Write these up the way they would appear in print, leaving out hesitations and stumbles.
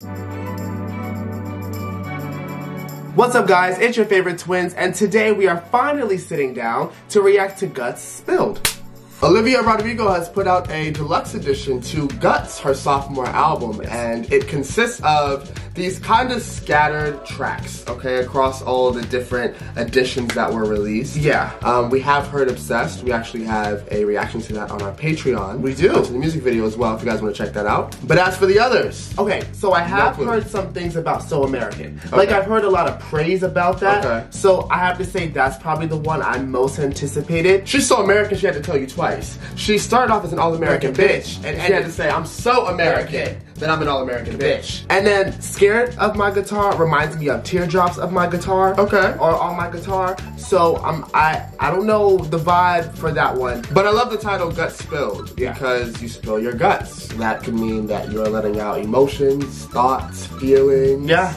What's up guys, it's your favorite twins, and today we are finally sitting down to react to Guts Spilled. Olivia Rodrigo has put out a deluxe edition to Guts, her sophomore album, and it consists of these kind of scattered tracks, okay, across all the different editions that were released. Yeah. We have heard Obsessed. We actually have a reaction to that on our Patreon. We do. To the music video as well, if you guys want to check that out. But as for the others, okay, so I have heard some things about So American. Okay. Like, I've heard a lot of praise about that. Okay. So I have to say that's probably the one I most anticipated. She's so American, she had to tell you twice. She started off as an all-American bitch, and she had to say, I'm so American that I'm an all-American bitch. And then Scared of My Guitar reminds me of Teardrops of My Guitar. Okay. Or On My Guitar. So I don't know the vibe for that one. But I love the title Guts Spilled, because you spill your guts. That could mean that you're letting out emotions, thoughts, feelings. Yeah.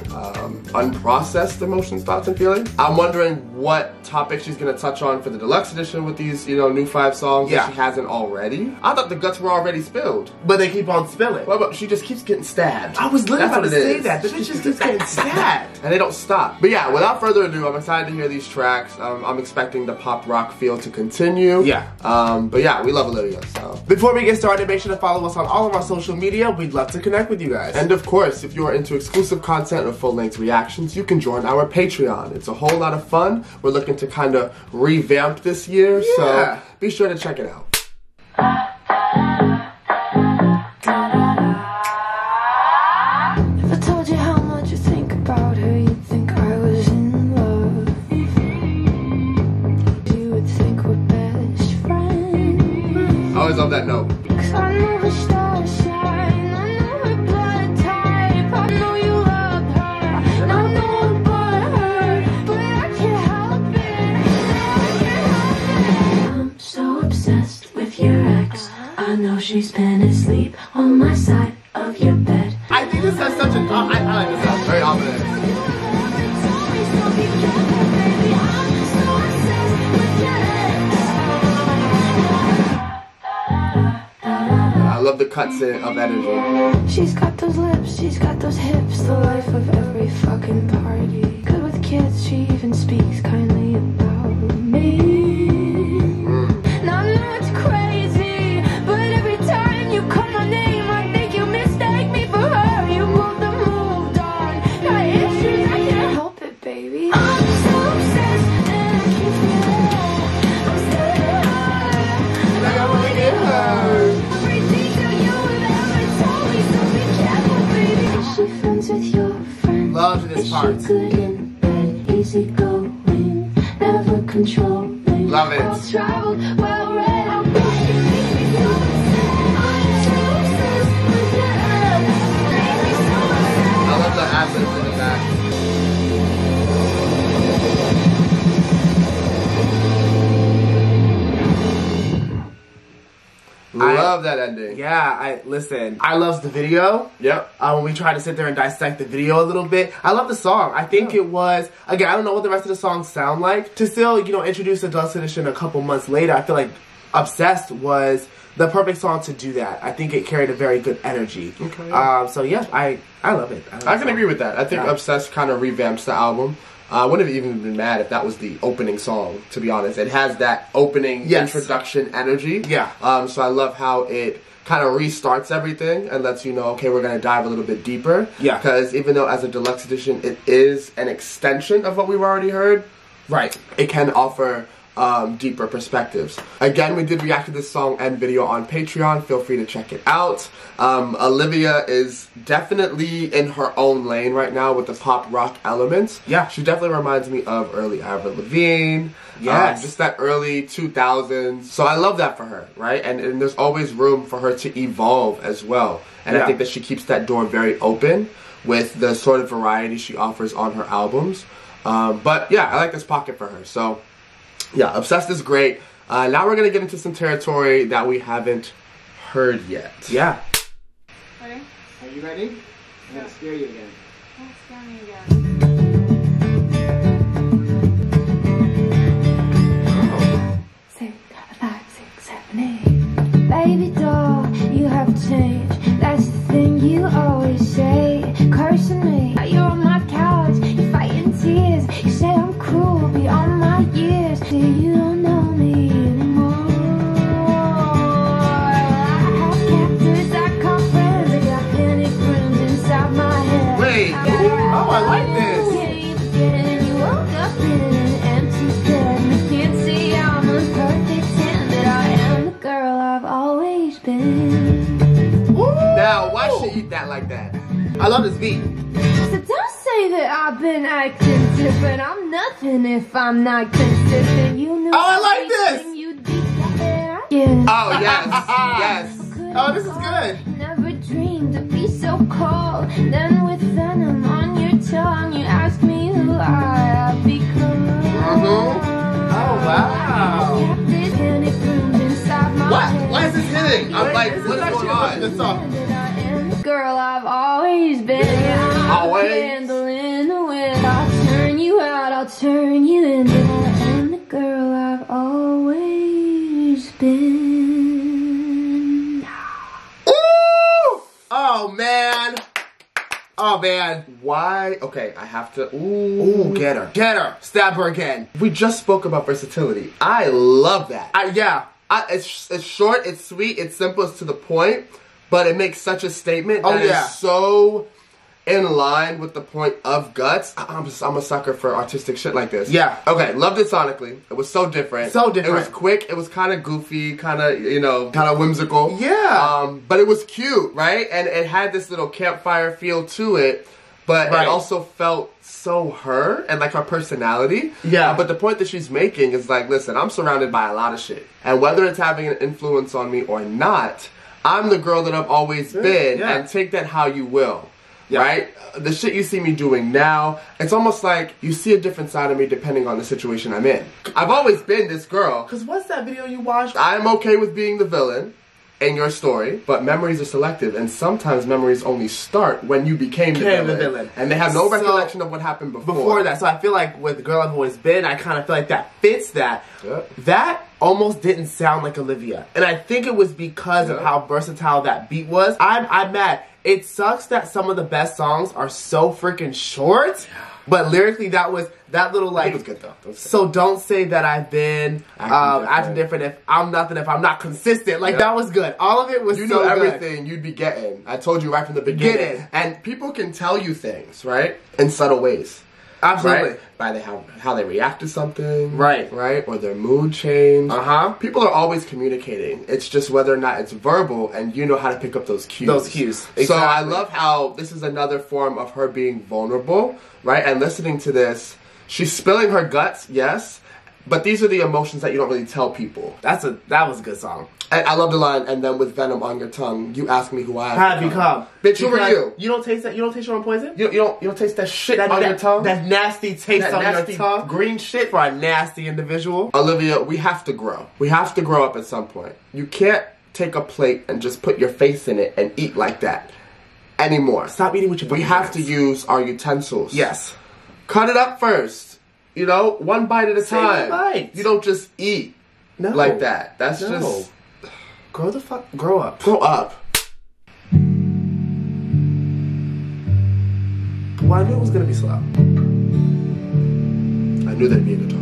Unprocessed emotions, thoughts, and feelings. I'm wondering what topic she's gonna touch on for the deluxe edition with these, you know, new 5 songs that she hasn't already. I thought the guts were already spilled. But they keep on spilling. Well, but she just keeps getting stabbed. I was literally about to say that. The bitch just keeps getting stabbed. And they don't stop. But yeah, without further ado, I'm excited to hear these tracks. I'm expecting the pop rock feel to continue. Yeah. But yeah, we love Olivia, so. Before we get started, make sure to follow us on all of our social media. We'd love to connect with you guys. And of course, if you are into exclusive content or full-length reactions, you can join our Patreon. It's a whole lot of fun. We're looking to kind of revamp this year, so be sure to check it out. If I told you how much you think about her, you'd think I was in love. You would think we're best friends. I always love that note. 'Cause I know her star sign, I know her blood type, I know you love her, and I know about her, but I can't help it. I'm so obsessed with your ex. I know she's been asleep on my side of your bed. I think this has such a, I like this sound, very ominous. I love the cuts of energy. She's got those lips, she's got those hips, the life of every fucking party. Good with kids, she even speaks kindly about me. Now I know it's crazy, but every time you call my name, I think you mistake me for her. You moved and moved on. Got issues, I can't help it, baby. I'm so obsessed and I can't feel it. I'm still in her. Like I wanna get her. Every detail you have ever told me, so be careful, baby. Is she friends with your friends? Love this part. Is she good in bed, easy going, never controlling? Love it. Well traveled, well read. I bet you make me so upset. I'm so obsessed with your ex. Make me so upset. I love the ad-libs in the back. Love that ending. Yeah, listen. I love the video. Yep. When we try to sit there and dissect the video a little bit. I love the song. I think it was, again, I don't know what the rest of the songs sound like. To still, you know, introduce the Deluxe Edition a couple months later, I feel like Obsessed was the perfect song to do that. I think it carried a very good energy. Okay. So yeah, I love it. I can agree with that. I think Obsessed kind of revamps the album. I wouldn't have even been mad if that was the opening song, to be honest. It has that opening introduction energy. Yeah. So I love how it kind of restarts everything and lets you know, okay, we're going to dive a little bit deeper. Yeah. Because even though as a deluxe edition, it is an extension of what we've already heard. Right. It can offer deeper perspectives. Again, we did react to this song and video on Patreon. Feel free to check it out. Olivia is definitely in her own lane right now with the pop rock elements. Yeah. She definitely reminds me of early Avril Lavigne. Yes. Just that early 2000s. So I love that for her, right? And there's always room for her to evolve as well. And I think that she keeps that door very open with the sort of variety she offers on her albums. But yeah, I like this pocket for her. So yeah, Obsessed is great. Now we're going to get into some territory that we haven't heard yet. Yeah. Okay. Are you ready? I'm going to scare you again. Don't scare me again. 6, 5, 6, 7, 8. Baby doll, you have changed. That's the thing you always say. night, cursing me. You're on my couch, you're fighting tears. You say I'm cruel beyond my years. You don't know me anymore. I have captors, I call friends. I got panic rooms inside my head. Wait, oh, I like this. You woke up in an empty bed. You can't see I'm a perfect 10, but I am the girl I've always been. Now, why should you eat that like that? I love this beat. So don't say that I've been acting different. I'm nothing if I'm not consistent. You know. Oh, I like this. You'd be better. Yeah. Oh, yes, yes. Oh, this is good. Never dreamed to be so cold. Then with venom on your tongue, you ask me who I have become. Oh, wow. What? Why is this hitting? I'm like, what is going on? This song. Girl, I've always been. Always? Candle in the wind. I'll turn you out, I'll turn you in. But I am the girl I've always been. Ooh! Oh, man. Oh, man. Why? Okay, I have to. Ooh, get her. Get her. Stab her again. We just spoke about versatility. I love that. It's short, it's sweet, it's simple, it's to the point, but it makes such a statement that is so in line with the point of Guts. I'm a sucker for artistic shit like this. Yeah. Okay, loved it sonically. It was so different. So different. It was quick, it was kind of goofy, kind of, you know, kind of whimsical. Yeah. But it was cute, right? And it had this little campfire feel to it, but it also felt so her and like her personality. Yeah. But the point that she's making is like, listen, I'm surrounded by a lot of shit. And whether it's having an influence on me or not, I'm the girl that I've always been, and take that how you will. Right? The shit you see me doing now, it's almost like you see a different side of me depending on the situation I'm in. I've always been this girl. Because what's that video you watched? I'm okay with being the villain in your story, but memories are selective, and sometimes memories only start when you became the villain. And they have no recollection of what happened before that. So I feel like with The Girl I've Always Been, I kind of feel like that fits that. That almost didn't sound like Olivia. And I think it was because of how versatile that beat was. I'm mad. It sucks that some of the best songs are so freaking short, but lyrically that little like, it was good though. So don't say that I've been acting different if I'm nothing, if I'm not consistent. Like that was good. All of it was so good. You knew everything you'd be getting. I told you right from the beginning. And people can tell you things, right? In subtle ways. Absolutely. Right? By how they react to something. Right. Right? Or their mood change. People are always communicating. It's just whether or not it's verbal, and you know how to pick up those cues. Exactly. So I love how this is another form of her being vulnerable, right? And listening to this, she's spilling her guts, yes, but these are the emotions that you don't really tell people. That was a good song. And I love the line, and then with venom on your tongue, you ask me who I have become. Bitch, who are you? You don't taste that? You don't taste your own poison? You don't taste that shit on your tongue? That nasty taste on your tongue? Green shit for a nasty individual. Olivia, we have to grow. We have to grow up at some point. You can't take a plate and just put your face in it and eat like that anymore. Stop eating with your We have to use our utensils. Yes. Cut it up first. You know, one bite at a time. You don't just eat like that. That's just... Grow up. Grow up. Well, I knew it was gonna be slow. I knew there'd be a guitar.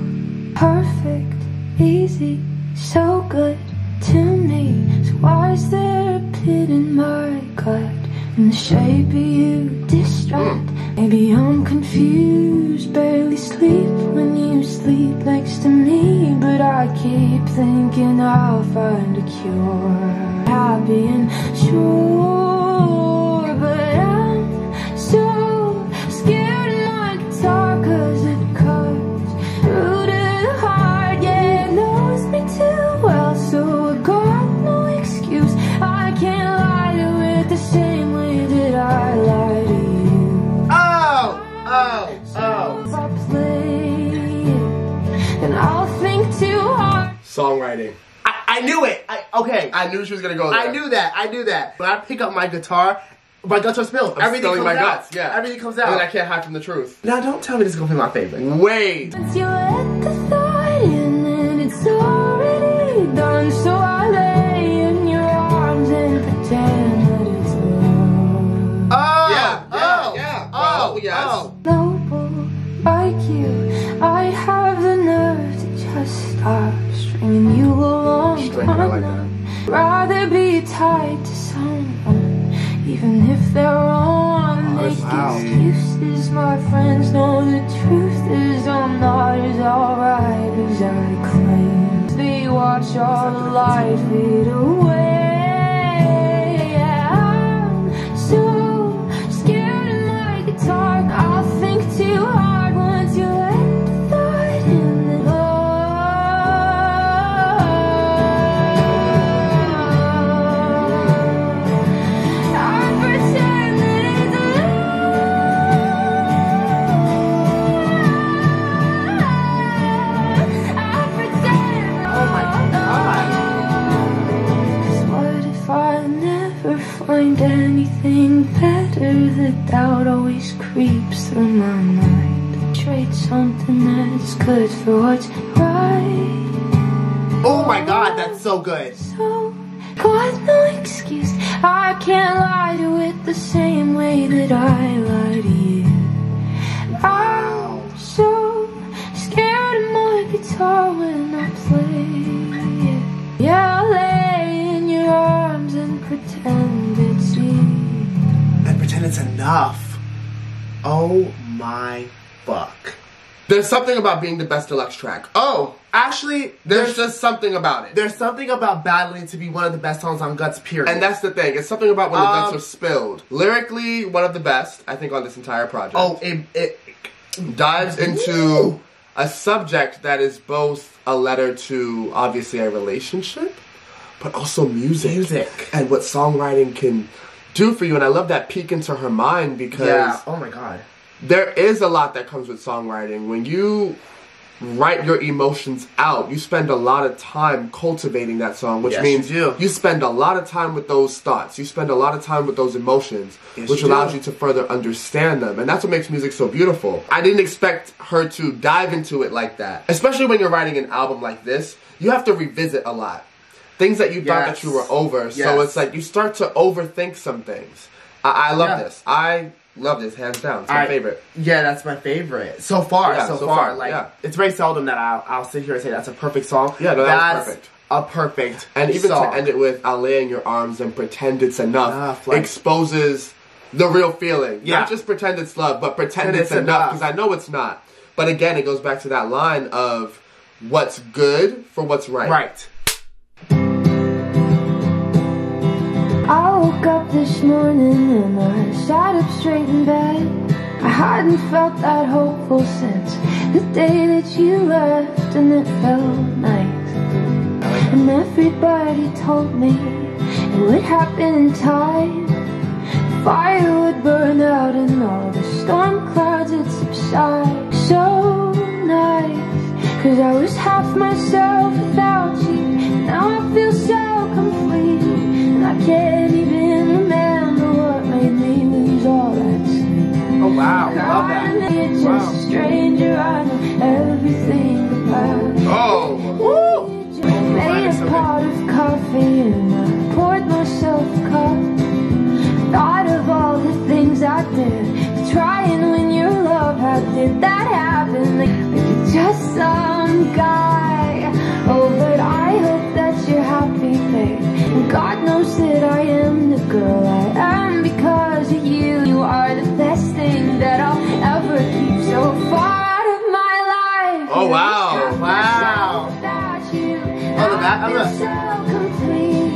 Perfect, easy, so good to me. So why is there a pit in my gut? In the shape of you, distract. Maybe I'm confused, barely sleep when you sleep next to me. But I keep thinking I'll find a cure. Happy and sure, but I'm so scared of my guitar, 'cause it cuts through to the heart. Yeah, it knows me too well, so I got no excuse. I can't lie to it the same way that I lie to you. If I play it, then I'll think too hard. Songwriting. I knew it. I knew she was gonna go there. I knew that. When I pick up my guitar spills. Everything comes out. Everything comes out. And then I can't hide from the truth. Now don't tell me this is gonna be my favorite. Wait. Once you let the thought in, and it's already done. So I lay in your arms and pretend that it's love. yes. Oh. Noble like you, I have the nerve to just stop stringing you along. String, I like that. Rather be tied to someone, even if they're wrong. Make excuses, my friends know the truth is I'm not as alright as I claim. They watch all the light fade away. I'm so scared of my guitar, I'll think too hard once you let the thought in the door. Find anything better, the doubt always creeps through my mind. Trade something that's good for what's right. Oh my god, that's so good. So, got no excuse, I can't lie to it the same way that I lie to you. I'm so scared of my guitar when I play it. Yeah, I'll lay in your arms and pretend it's you. And pretend it's enough. Oh my fuck. There's something about being the best deluxe track. Oh, actually, there's just something about it. There's something about battling to be one of the best songs on Guts, period. And that's the thing. It's something about when the Guts are spilled. Lyrically, one of the best, I think, on this entire project. Oh, it dives into a subject that is both a letter to, obviously, a relationship, but also music. And what songwriting can do for you. And I love that peek into her mind because... Yeah, oh my god. There is a lot that comes with songwriting. When you write your emotions out, you spend a lot of time cultivating that song, which means you spend a lot of time with those thoughts. You spend a lot of time with those emotions, which allows you to further understand them. And that's what makes music so beautiful. I didn't expect her to dive into it like that. Especially when you're writing an album like this, you have to revisit a lot. Things that you thought that you were over. So it's like you start to overthink some things. I love this. I love this, hands down. It's my favorite. Yeah, that's my favorite. So far, so far. Like, it's very seldom that I'll sit here and say that's a perfect song. Yeah, no, that's perfect. A perfect And even song. To end it with, I'll lay in your arms and pretend it's enough, exposes the real feeling. Yeah. Not just pretend it's love, but pretend it's enough. Because I know it's not. But again, it goes back to that line of what's good for what's right. Right. I woke up this morning and I sat up straight in bed. I hadn't felt that hopeful since the day that you left, and it felt nice. And everybody told me it would happen in time. The fire would burn out and all the storm clouds would subside. So nice, 'cause I was half myself without you. Now I feel so complete, and I can't even remember what made me lose all that sleep. Oh wow, I love that. You're just a stranger, I know everything about. Oh, woo! I made a pot of coffee and I poured myself a cup. Thought of all the things I did to try and win your love. How did that happen? Like you're just some guy. Oh, but I hope that you're happy, babe. And God knows that I am the girl I am because of you. You are the best thing that I'll ever keep so far out of my life. Oh wow, wow.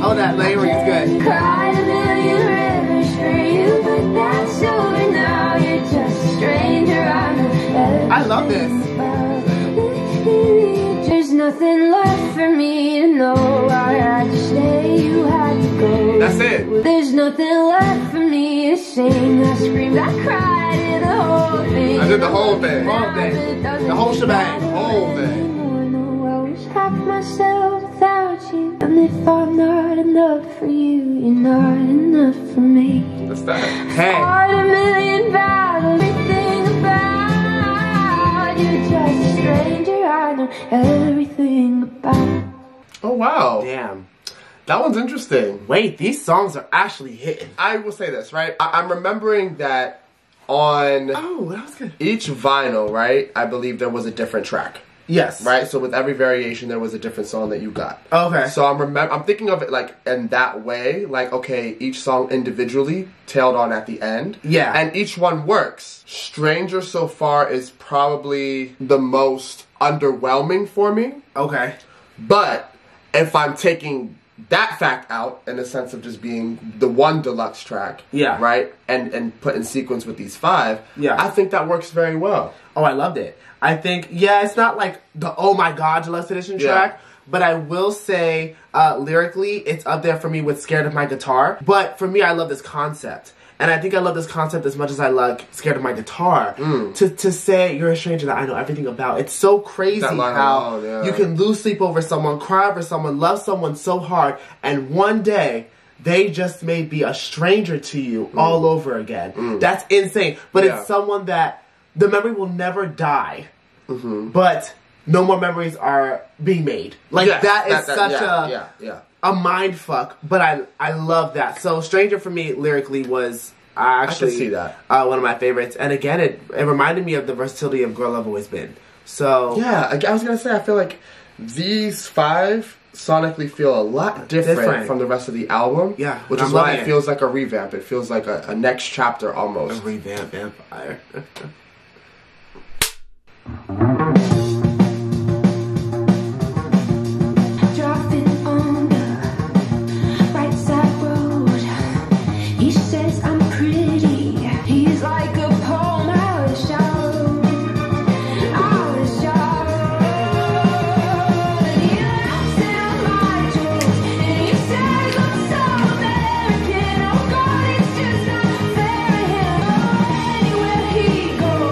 Oh, that layering is good. Cried a million rivers for you, but that's over now. You're just a stranger. I love this. There's nothing left for me to know. I had to stay, you had to go. That's it. There's nothing left for me to sing. I screamed, I cried, did the whole thing. I did the whole thing. The whole shebang. The whole thing. I was half myself without you. And if I'm not enough for you, you're not enough for me. What's that? Hey. Heart a million battles, everything about. You're just a stranger, I know everything about. Oh wow. Damn. That one's interesting. Wait, these songs are actually hitting. I will say this, right? I'm remembering that on Oh, that was good. each vinyl, right? I believe there was a different track. Yes. Right? So with every variation, there was a different song that you got. Okay. So I'm thinking of it like in that way. Like, okay, each song individually tailed on at the end. Yeah. And each one works. Stranger so far is probably the most underwhelming for me. Okay. But if I'm taking that fact out in the sense of just being the one deluxe track, yeah, right, and put in sequence with these 5, yeah, I think that works very well. Oh, I loved it. I think, yeah, it's not like the oh my god deluxe edition track, but I will say lyrically it's up there for me with Scared of My Guitar. But for me, I love this concept. And I think I love this concept as much as I like Scared of My Guitar. To say you're a stranger that I know everything about. It's so crazy how you can lose sleep over someone, cry over someone, love someone so hard, and one day they just may be a stranger to you all over again. That's insane. But it's someone that the memory will never die. But no more memories are being made. Like that is such a mind fuck, but I love that. So Stranger for me lyrically was actually I can see that. One of my favorites. And again, it reminded me of the versatility of Girl I've Always Been. So yeah, I was gonna say I feel like these 5 sonically feel a lot different from the rest of the album. Yeah, which is why it feels like a revamp. It feels like a next chapter almost. A revamp vampire.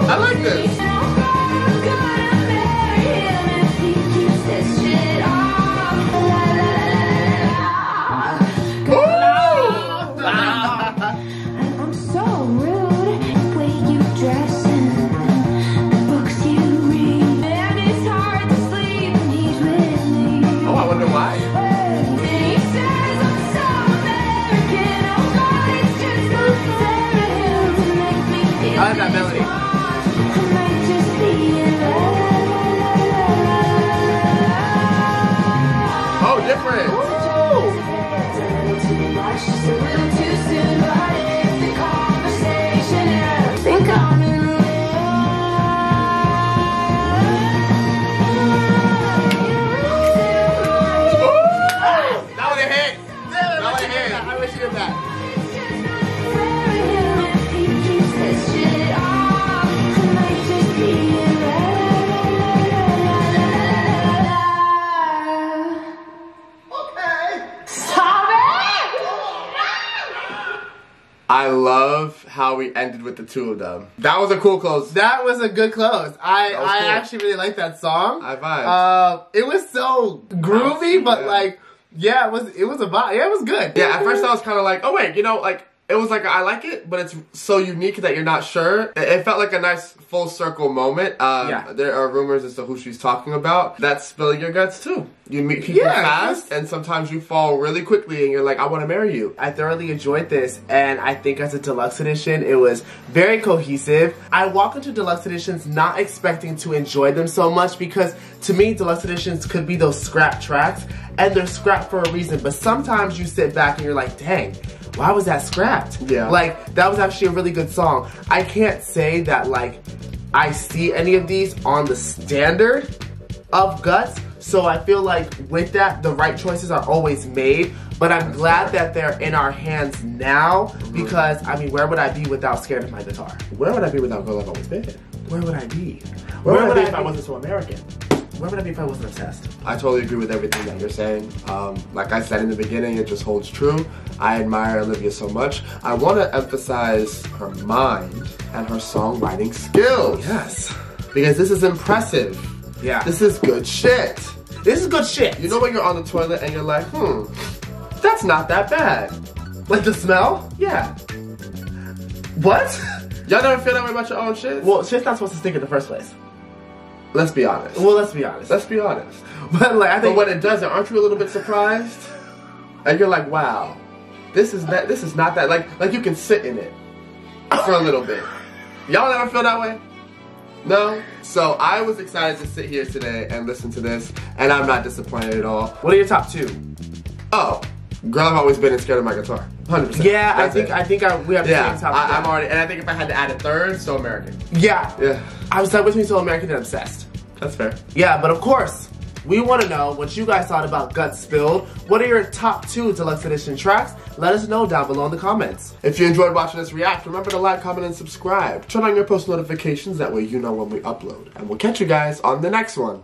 I like this. I like that melody. Oh, different. That was a hit. That was a hit. I wish you did that. I love how we ended with the 2 of them. That was a cool close. That was a good close. I cool. actually really like that song. I vibed. It was so groovy, but like, yeah, it was a vibe. Yeah, it was good. Yeah, at first I was kind of like, oh wait, you know, like, it was like, I like it, but it's so unique that you're not sure. It felt like a nice full circle moment. There are rumors as to who she's talking about. That's spilling your guts too. You meet people fast, and sometimes you fall really quickly, and you're like, I want to marry you. I thoroughly enjoyed this, and I think as a deluxe edition, it was very cohesive. I walk into deluxe editions not expecting to enjoy them so much, because to me, deluxe editions could be those scrap tracks, and they're scrapped for a reason, but sometimes you sit back and you're like, dang, why was that scrapped? Yeah. Like, that was actually a really good song. I can't say that, like, I see any of these on the standard of Guts, so I feel like with that, the right choices are always made, but I'm glad that they're in our hands now, because, I mean, where would I be without Scared of My Guitar? Where would I be without Girl I've Always Been? Where would I be? Where would I be if I wasn't so American? Where would I be if I wasn't obsessed? I totally agree with everything that you're saying. Like I said in the beginning, it just holds true. I admire Olivia so much. I want to emphasize her mind and her songwriting skills. Yes. Because this is impressive. Yeah. This is good shit. This is good shit. You know when you're on the toilet and you're like, that's not that bad. Like the smell? Yeah. What? Y'all never feel that way about your own shit? Well, shit's not supposed to stink in the first place. Let's be honest. Well, let's be honest. Let's be honest. But like, I think when it doesn't, aren't you a little bit surprised? And you're like, wow, this is not that. Like you can sit in it for a little bit. Y'all never feel that way? No? So I was excited to sit here today and listen to this, and I'm not disappointed at all. What are your top 2? Oh, Girl I've Always Been and Scared of My Guitar. 100%. Yeah, That's it. I think we have the same top 2. I'm already, and I think if I had to add a third, So American. Yeah. Yeah. I was stuck between So American and Obsessed. That's fair. Yeah, but of course, we want to know what you guys thought about Guts Spilled. What are your top 2 Deluxe Edition tracks? Let us know down below in the comments. If you enjoyed watching us react, remember to like, comment, and subscribe. Turn on your post notifications, that way you know when we upload. And we'll catch you guys on the next one.